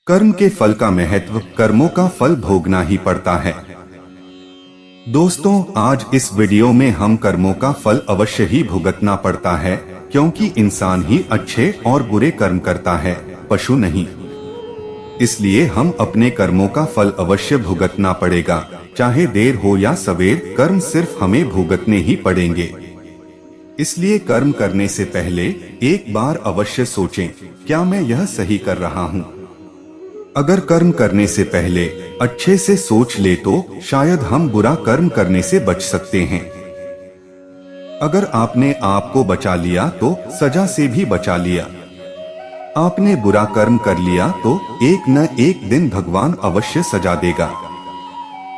कर्म के फल का महत्व, कर्मों का फल भोगना ही पड़ता है। दोस्तों, आज इस वीडियो में हम कर्मों का फल अवश्य ही भुगतना पड़ता है, क्योंकि इंसान ही अच्छे और बुरे कर्म करता है, पशु नहीं। इसलिए हम अपने कर्मों का फल अवश्य भुगतना पड़ेगा, चाहे देर हो या सवेर, कर्म सिर्फ हमें भुगतने ही पड़ेंगे। इसलिए कर्म करने से पहले एक बार अवश्य सोचें, क्या मैं यह सही कर रहा हूँ? अगर कर्म करने से पहले अच्छे से सोच ले तो शायद हम बुरा कर्म करने से बच सकते हैं। अगर आपने आप को बचा लिया तो सजा से भी बचा लिया। आपने बुरा कर्म कर लिया तो एक न एक दिन भगवान अवश्य सजा देगा।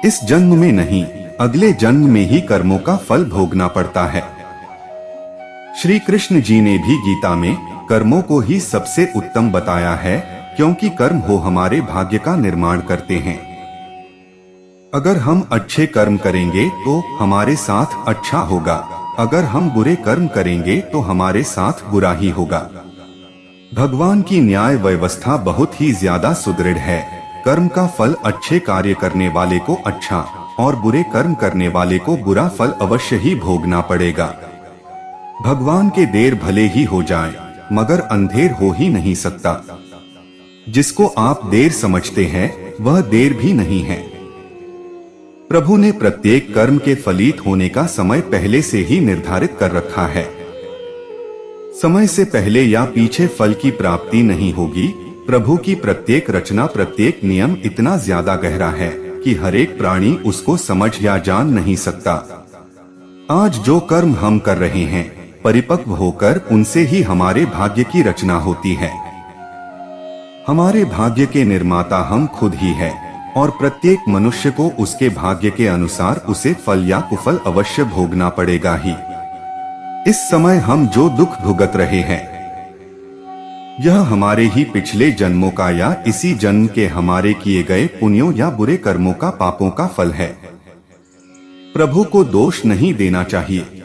इस जन्म में नहीं, अगले जन्म में ही कर्मों का फल भोगना पड़ता है। श्री कृष्ण जी ने भी गीता में कर्मों को ही सबसे उत्तम बताया है, क्योंकि कर्म हो हमारे भाग्य का निर्माण करते हैं। अगर हम अच्छे कर्म करेंगे तो हमारे साथ अच्छा होगा, अगर हम बुरे कर्म करेंगे तो हमारे साथ बुरा ही होगा। भगवान की न्याय व्यवस्था बहुत ही ज्यादा सुदृढ़ है। कर्म का फल अच्छे कार्य करने वाले को अच्छा और बुरे कर्म करने वाले को बुरा फल अवश्य ही भोगना पड़ेगा। भगवान के देर भले ही हो जाए, मगर अंधेर हो ही नहीं सकता। जिसको आप देर समझते हैं वह देर भी नहीं है। प्रभु ने प्रत्येक कर्म के फलित होने का समय पहले से ही निर्धारित कर रखा है। समय से पहले या पीछे फल की प्राप्ति नहीं होगी। प्रभु की प्रत्येक रचना, प्रत्येक नियम इतना ज्यादा गहरा है कि हर एक प्राणी उसको समझ या जान नहीं सकता। आज जो कर्म हम कर रहे हैं, परिपक्व होकर उनसे ही हमारे भाग्य की रचना होती है। हमारे भाग्य के निर्माता हम खुद ही हैं, और प्रत्येक मनुष्य को उसके भाग्य के अनुसार उसे फल या कुफल अवश्य भोगना पड़ेगा ही। इस समय हम जो दुख भुगत रहे हैं, यह हमारे ही पिछले जन्मों का या इसी जन्म के हमारे किए गए पुण्यों या बुरे कर्मों का, पापों का फल है। प्रभु को दोष नहीं देना चाहिए।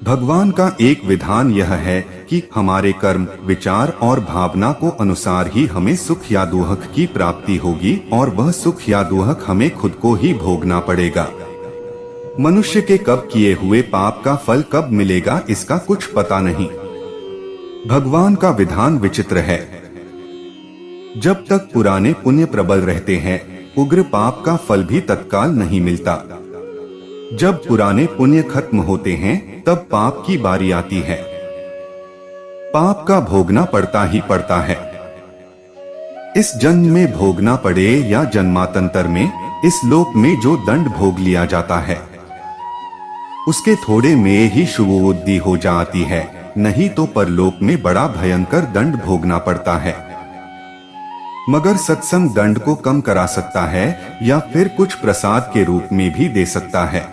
भगवान का एक विधान यह है कि हमारे कर्म, विचार और भावना को अनुसार ही हमें सुख या दुख की प्राप्ति होगी, और वह सुख या दुख हमें खुद को ही भोगना पड़ेगा। मनुष्य के कब किए हुए पाप का फल कब मिलेगा, इसका कुछ पता नहीं। भगवान का विधान विचित्र है। जब तक पुराने पुण्य प्रबल रहते हैं, उग्र पाप का फल भी तत्काल नहीं मिलता। जब पुराने पुण्य खत्म होते हैं, तब पाप की बारी आती है। पाप का भोगना पड़ता ही पड़ता है। इस जन्म में भोगना पड़े या जन्मांतर में, इस लोक में जो दंड भोग लिया जाता है, उसके थोड़े में ही शुभबुद्धि हो जाती है, नहीं तो परलोक में बड़ा भयंकर दंड भोगना पड़ता है। मगर सत्संग दंड को कम करा सकता है, या फिर कुछ प्रसाद के रूप में भी दे सकता है।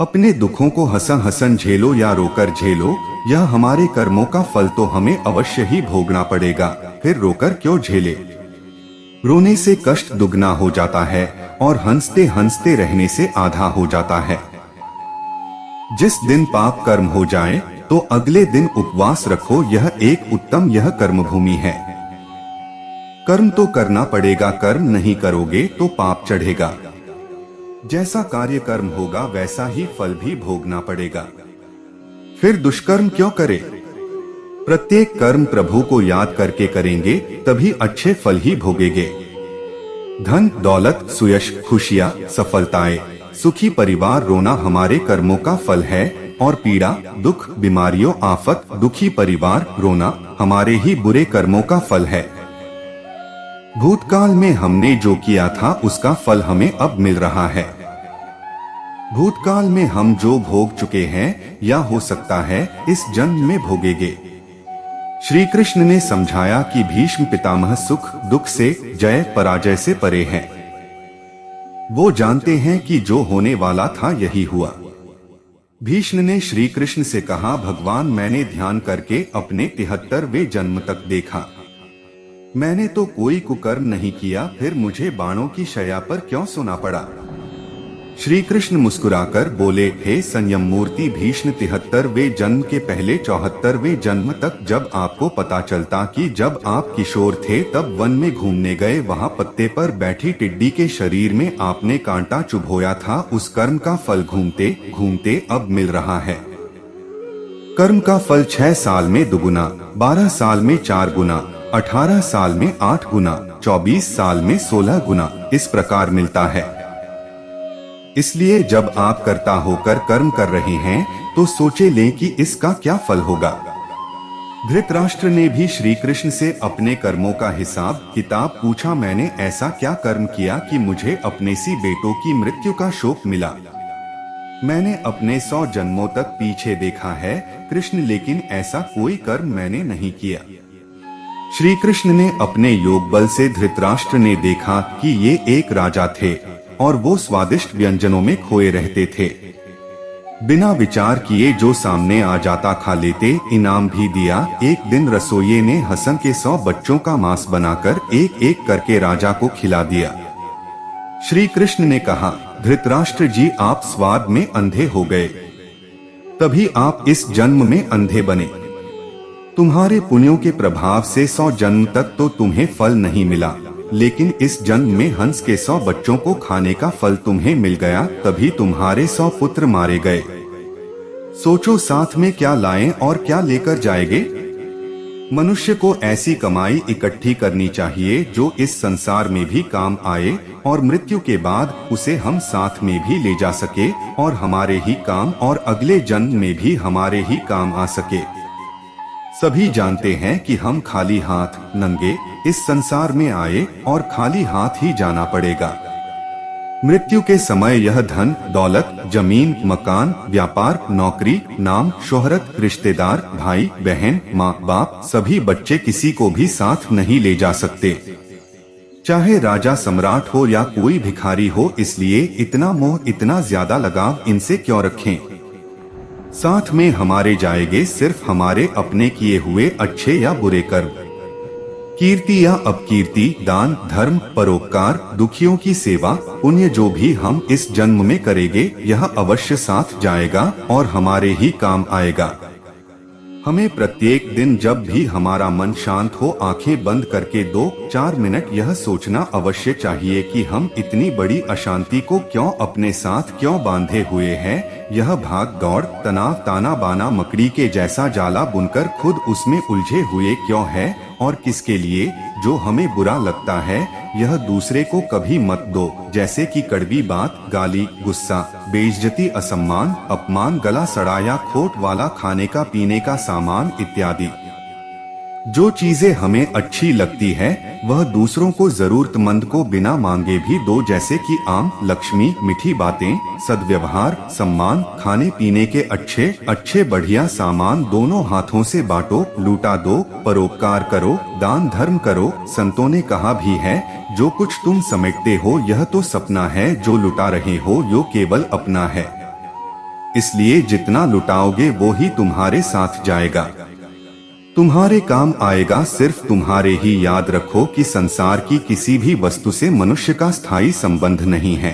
अपने दुखों को हंसन हंसन झेलो या रोकर झेलो, यह हमारे कर्मों का फल तो हमें अवश्य ही भोगना पड़ेगा, फिर रोकर क्यों झेले। रोने से कष्ट दुगना हो जाता है, और हंसते हंसते रहने से आधा हो जाता है। जिस दिन पाप कर्म हो जाए तो अगले दिन उपवास रखो, यह एक उत्तम, यह कर्म भूमि है। कर्म तो करना पड़ेगा, कर्म नहीं करोगे तो पाप चढ़ेगा। जैसा कार्य कर्म होगा वैसा ही फल भी भोगना पड़ेगा। फिर दुष्कर्म क्यों करें? प्रत्येक कर्म प्रभु को याद करके करेंगे, तभी अच्छे फल ही भोगेंगे। धन, दौलत, सुयश, खुशियां, सफलताएं, सुखी परिवार, रोना हमारे कर्मों का फल है, और पीड़ा, दुख, बीमारियों, आफत, दुखी परिवार, रोना हमारे ही बुरे कर्मों का फल है। भूतकाल में हमने जो किया था उसका फल हमें अब मिल रहा है। भूतकाल में हम जो भोग चुके हैं, या हो सकता है इस जन्म में भोगेंगे। श्री कृष्ण ने समझाया कि भीष्म पितामह सुख दुख से, जय पराजय से परे हैं। वो जानते हैं कि जो होने वाला था यही हुआ। भीष्म ने श्री कृष्ण से कहा, भगवान, मैंने ध्यान करके अपने 73वें जन्म तक देखा। मैंने तो कोई कुकर्म नहीं किया, फिर मुझे बाणों की शैया पर क्यों सोना पड़ा? श्री कृष्ण मुस्कुराकर बोले, हे संयम मूर्ति भीष्म, 73वें जन्म के पहले 74वें जन्म तक जब आपको पता चलता कि जब आप किशोर थे तब वन में घूमने गए, वहाँ पत्ते पर बैठी टिड्डी के शरीर में आपने कांटा चुभोया था, उस कर्म का फल घूमते घूमते अब मिल रहा है। कर्म का फल 6 साल में दुगुना, 12 साल में 4 गुना, 18 साल में 8 गुना, 24 साल में 16 गुना इस प्रकार मिलता है। इसलिए जब आप कर्ता होकर कर्म कर रहे हैं तो सोचे लें कि इसका क्या फल होगा। धृतराष्ट्र ने भी श्री कृष्ण से अपने कर्मों का हिसाब किताब पूछा, मैंने ऐसा क्या कर्म किया कि मुझे अपने सी बेटों की मृत्यु का शोक मिला। मैंने अपने 100 जन्मों तक पीछे देखा है कृष्ण, लेकिन ऐसा कोई कर्म मैंने नहीं किया। श्री कृष्ण ने अपने योग बल से धृतराष्ट्र ने देखा कि ये एक राजा थे और वो स्वादिष्ट व्यंजनों में खोए रहते थे। बिना विचार किए जो सामने आ जाता खा लेते, इनाम भी दिया। एक दिन रसोइये ने हसन के 100 बच्चों का मांस बनाकर एक एक करके राजा को खिला दिया। श्री कृष्ण ने कहा, धृतराष्ट्र जी आप स्वाद में अंधे हो गए, तभी आप इस जन्म में अंधे बने। तुम्हारे पुण्यों के प्रभाव से 100 जन्म तक तो तुम्हें फल नहीं मिला, लेकिन इस जन्म में हंस के 100 बच्चों को खाने का फल तुम्हें मिल गया, तभी तुम्हारे 100 पुत्र मारे गए। सोचो साथ में क्या लाएं और क्या लेकर जाएंगे। मनुष्य को ऐसी कमाई इकट्ठी करनी चाहिए जो इस संसार में भी काम आए और मृत्यु के बाद उसे हम साथ में भी ले जा सके और हमारे ही काम और अगले जन्म में भी हमारे ही काम आ सके। सभी जानते हैं कि हम खाली हाथ नंगे इस संसार में आए और खाली हाथ ही जाना पड़ेगा। मृत्यु के समय यह धन दौलत, जमीन, मकान, व्यापार, नौकरी, नाम, शोहरत, रिश्तेदार, भाई बहन, माँ बाप, सभी बच्चे किसी को भी साथ नहीं ले जा सकते, चाहे राजा सम्राट हो या कोई भिखारी हो। इसलिए इतना मोह, इतना ज्यादा लगाव इनसे क्यों रखें। साथ में हमारे जाएंगे सिर्फ हमारे अपने किए हुए अच्छे या बुरे कर्म, कीर्ति या अपकीर्ति, दान धर्म, परोपकार, दुखियों की सेवा, पुण्य जो भी हम इस जन्म में करेंगे यह अवश्य साथ जाएगा और हमारे ही काम आएगा। हमें प्रत्येक दिन जब भी हमारा मन शांत हो आंखें बंद करके 2-4 मिनट यह सोचना अवश्य चाहिए कि हम इतनी बड़ी अशांति को क्यों अपने साथ क्यों बांधे हुए हैं। यह भाग दौड़, तनाव, ताना बाना मकड़ी के जैसा जाला बुनकर खुद उसमें उलझे हुए क्यों है और किसके लिए। जो हमें बुरा लगता है यह दूसरे को कभी मत दो, जैसे कि कड़वी बात, गाली, गुस्सा, बेइज्जती, असम्मान, अपमान, गला सड़ा या खोट वाला खाने का पीने का सामान इत्यादि। जो चीजें हमें अच्छी लगती है वह दूसरों को जरूरतमंद को बिना मांगे भी दो, जैसे कि आम, लक्ष्मी, मीठी बातें, सद्व्यवहार, सम्मान, खाने पीने के अच्छे अच्छे बढ़िया सामान दोनों हाथों से बांटो, लूटा दो, परोपकार करो, दान धर्म करो। संतों ने कहा भी है, जो कुछ तुम समेटते हो यह तो सपना है, जो लुटा रहे हो यो केवल अपना है। इसलिए जितना लुटाओगे वो ही तुम्हारे साथ जाएगा, तुम्हारे काम आएगा। सिर्फ तुम्हारे ही याद रखो कि संसार की किसी भी वस्तु से मनुष्य का स्थायी संबंध नहीं है।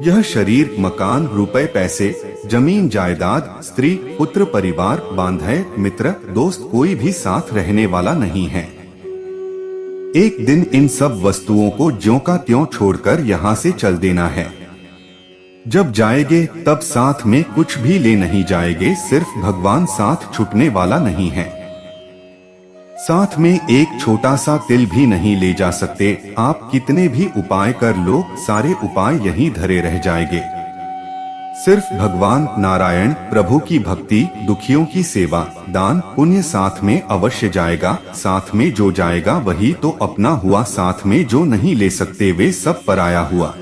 यह शरीर, मकान, रुपए, पैसे, जमीन जायदाद, स्त्री, पुत्र, परिवार, बांधे, मित्र, दोस्त कोई भी साथ रहने वाला नहीं है। एक दिन इन सब वस्तुओं को ज्यों का त्यों छोड़कर यहाँ से चल देना है। जब जाएंगे तब साथ में कुछ भी ले नहीं जाएंगे, सिर्फ भगवान साथ छूटने वाला नहीं है। साथ में एक छोटा सा तिल भी नहीं ले जा सकते। आप कितने भी उपाय कर लो, सारे उपाय यहीं धरे रह जाएंगे। सिर्फ भगवान नारायण प्रभु की भक्ति, दुखियों की सेवा, दान पुण्य साथ में अवश्य जाएगा। साथ में जो जाएगा वही तो अपना हुआ, साथ में जो नहीं ले सकते वे सब पराया हुआ।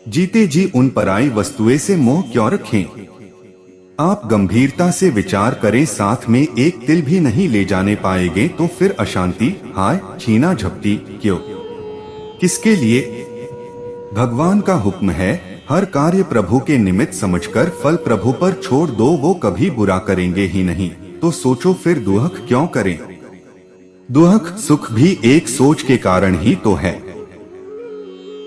जीते जी उन पराई वस्तुएं से मोह क्यों रखें। आप गंभीरता से विचार करें, साथ में एक तिल भी नहीं ले जाने पाएंगे तो फिर अशांति, हाय, छीना झपटी क्यों, किसके लिए। भगवान का हुक्म है, हर कार्य प्रभु के निमित्त समझकर फल प्रभु पर छोड़ दो, वो कभी बुरा करेंगे ही नहीं। तो सोचो फिर दुहक क्यों करें। दुहक सुख भी एक सोच के कारण ही तो है।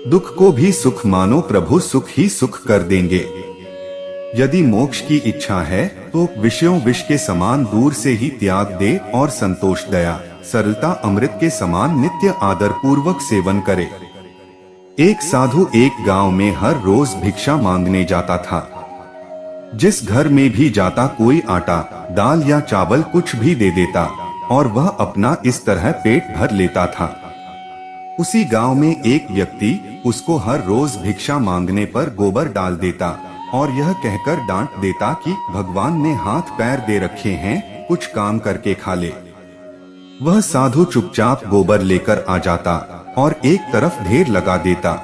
दुख को भी सुख मानो, प्रभु सुख ही सुख कर देंगे। यदि मोक्ष की इच्छा है तो विषयों विष के समान दूर से ही त्याग दे और संतोष, दया, सरलता, अमृत के समान नित्य आदर पूर्वक सेवन करे। एक साधु एक गांव में हर रोज भिक्षा मांगने जाता था। जिस घर में भी जाता कोई आटा, दाल या चावल कुछ भी दे देता और वह अपना इस तरह पेट भर लेता था। उसी गांव में एक व्यक्ति उसको हर रोज भिक्षा मांगने पर गोबर डाल देता और यह कहकर डांट देता कि भगवान ने हाथ पैर दे रखे हैं, कुछ काम करके खा ले। वह साधु चुपचाप गोबर लेकर आ जाता और एक तरफ ढेर लगा देता।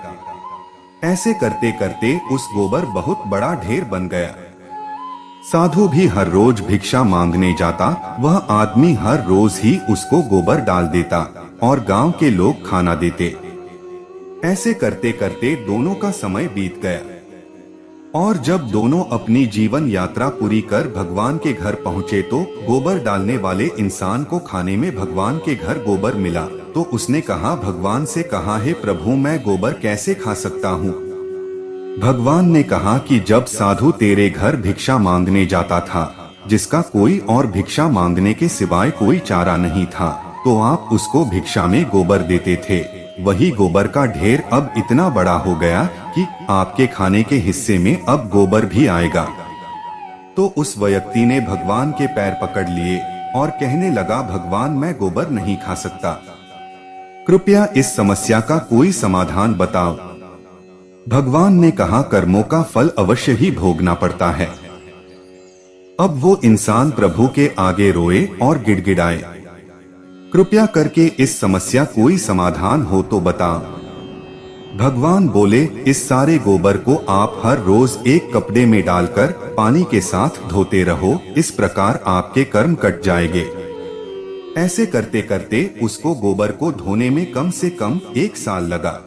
ऐसे करते करते उस गोबर बहुत बड़ा ढेर बन गया। साधु भी हर रोज भिक्षा मांगने जाता, वह आदमी हर रोज ही उसको गोबर डाल देता और गांव के लोग खाना देते। ऐसे करते करते दोनों का समय बीत गया और जब दोनों अपनी जीवन यात्रा पूरी कर भगवान के घर पहुँचे तो गोबर डालने वाले इंसान को खाने में भगवान के घर गोबर मिला। तो उसने कहा, भगवान से कहा, हे प्रभु मैं गोबर कैसे खा सकता हूँ? भगवान ने कहा कि जब साधु तेरे घर भिक्षा मांगने जाता था, जिसका कोई और भिक्षा मांगने के सिवाय कोई चारा नहीं था, तो आप उसको भिक्षा में गोबर देते थे। वही गोबर का ढेर अब इतना बड़ा हो गया कि आपके खाने के हिस्से में अब गोबर भी आएगा। तो उस व्यक्ति ने भगवान के पैर पकड़ लिए और कहने लगा, भगवान मैं गोबर नहीं खा सकता, कृपया इस समस्या का कोई समाधान बताओ। भगवान ने कहा, कर्मों का फल अवश्य ही भोगना पड़ता है। अब वो इंसान प्रभु के आगे रोए और गिड़गिड़ाए, कृपया करके इस समस्या कोई समाधान हो तो बता। भगवान बोले, इस सारे गोबर को आप हर रोज एक कपड़े में डालकर पानी के साथ धोते रहो, इस प्रकार आपके कर्म कट जाएंगे। ऐसे करते करते उसको गोबर को धोने में कम से कम 1 साल लगा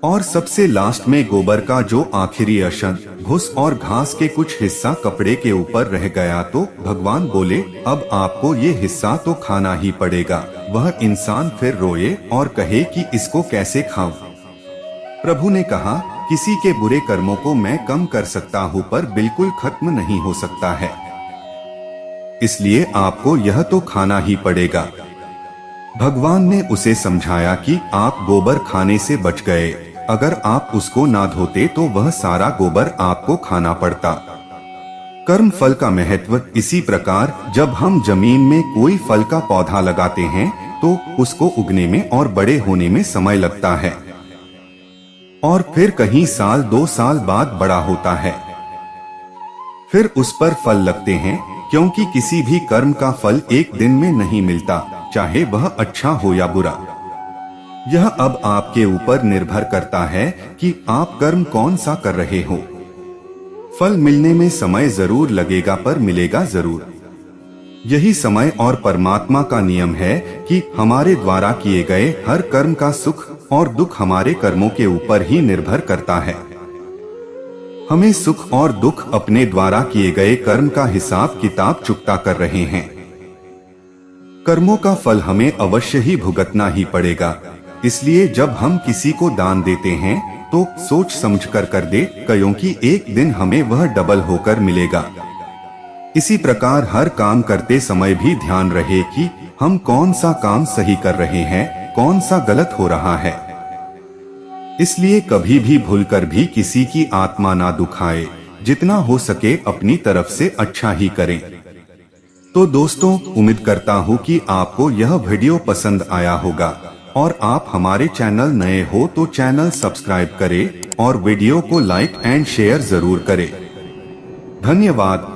और सबसे लास्ट में गोबर का जो आखिरी अंश, घुस और घास के कुछ हिस्सा कपड़े के ऊपर रह गया। तो भगवान बोले, अब आपको ये हिस्सा तो खाना ही पड़ेगा। वह इंसान फिर रोए और कहे कि इसको कैसे खाऊं? प्रभु ने कहा, किसी के बुरे कर्मों को मैं कम कर सकता हूँ पर बिल्कुल खत्म नहीं हो सकता है, इसलिए आपको यह तो खाना ही पड़ेगा। भगवान ने उसे समझाया कि आप गोबर खाने से बच गए, अगर आप उसको ना धोते तो वह सारा गोबर आपको खाना पड़ता। कर्म फल का महत्व इसी प्रकार, जब हम जमीन में कोई फल का पौधा लगाते हैं तो उसको उगने में और बड़े होने में समय लगता है और फिर कहीं साल 2 साल बाद बड़ा होता है, फिर उस पर फल लगते हैं, क्योंकि किसी भी कर्म का फल एक दिन में नहीं मिलता, चाहे वह अच्छा हो या बुरा। यह अब आपके ऊपर निर्भर करता है कि आप कर्म कौन सा कर रहे हो। फल मिलने में समय जरूर लगेगा पर मिलेगा जरूर। यही समय और परमात्मा का नियम है कि हमारे द्वारा किए गए हर कर्म का सुख और दुख हमारे कर्मों के ऊपर ही निर्भर करता है। हमें सुख और दुख अपने द्वारा किए गए कर्म का हिसाब किताब चुकता कर रहे हैं। कर्मों का फल हमें अवश्य ही भुगतना ही पड़ेगा, इसलिए जब हम किसी को दान देते हैं तो सोच समझ कर दे, क्योंकि एक दिन हमें वह डबल होकर मिलेगा। इसी प्रकार हर काम करते समय भी ध्यान रहे कि हम कौन सा काम सही कर रहे हैं, कौन सा गलत हो रहा है। इसलिए कभी भी भूलकर भी किसी की आत्मा ना दुखाए, जितना हो सके अपनी तरफ से अच्छा ही करें। तो दोस्तों, उम्मीद करता हूँ कि आपको यह वीडियो पसंद आया होगा और आप हमारे चैनल नए हो तो चैनल सब्सक्राइब करें और वीडियो को लाइक एंड शेयर जरूर करें। धन्यवाद।